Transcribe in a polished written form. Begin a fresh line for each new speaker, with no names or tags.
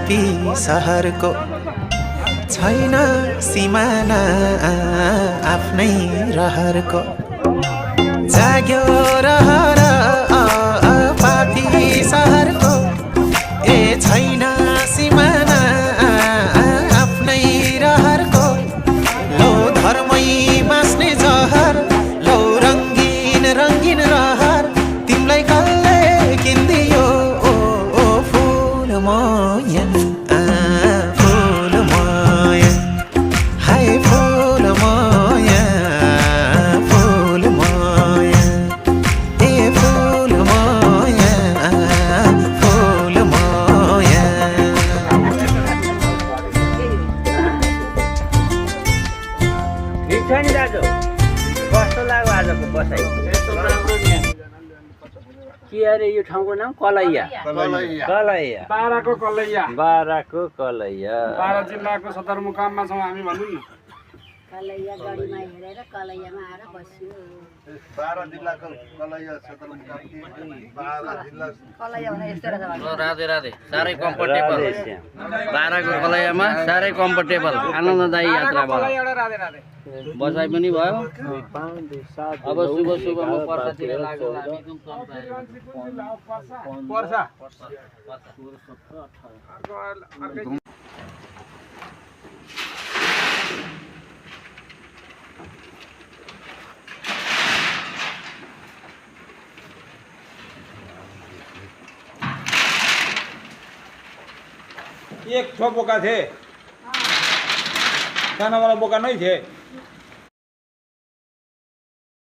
पापी सहरको छैन सिमाना आफ्नै रहरको जाग्यो रहर पापी सहरको ए छैन सिमाना आफ्नै रहरको लौ धर्मै बाँच्ने जहर लौ रङ्गीन रङ्गीन रहर तिमीलाई कसले किन्दियो ओ फुल माया फुल माया हाय फुल माया फुल माया ए फुल माया फुल माया
ठिक छ नि दाजु कस्तो लाग्यो आजको बसाइ के अरे यो ठाउँको नाम कलैया कलैया
बाराको कलैया
बाराको कलैया
बारा जिल्लाको सदरमुकाममा छौँ हामी भनौँ न
कलैया गढीमा हेरेर कलैयामा आएर बस्यो
बारा जिल्लाको कलैया सदरमुकाम बारा जिल्ला
कलैया भने यस्तै रहेछ
राधे राधे साह्रै कम्फर्टेबल बाराको कलैयामा साह्रै कम्फर्टेबल आनन्ददायी यात्रा भयो
राधे राधे
बसाइ पनि भयो अब शुभ शुभमा पर्सातिर लाग्यो हामी
पर्सा एक ठो बोका थे खाना वाला बोका नहीं थे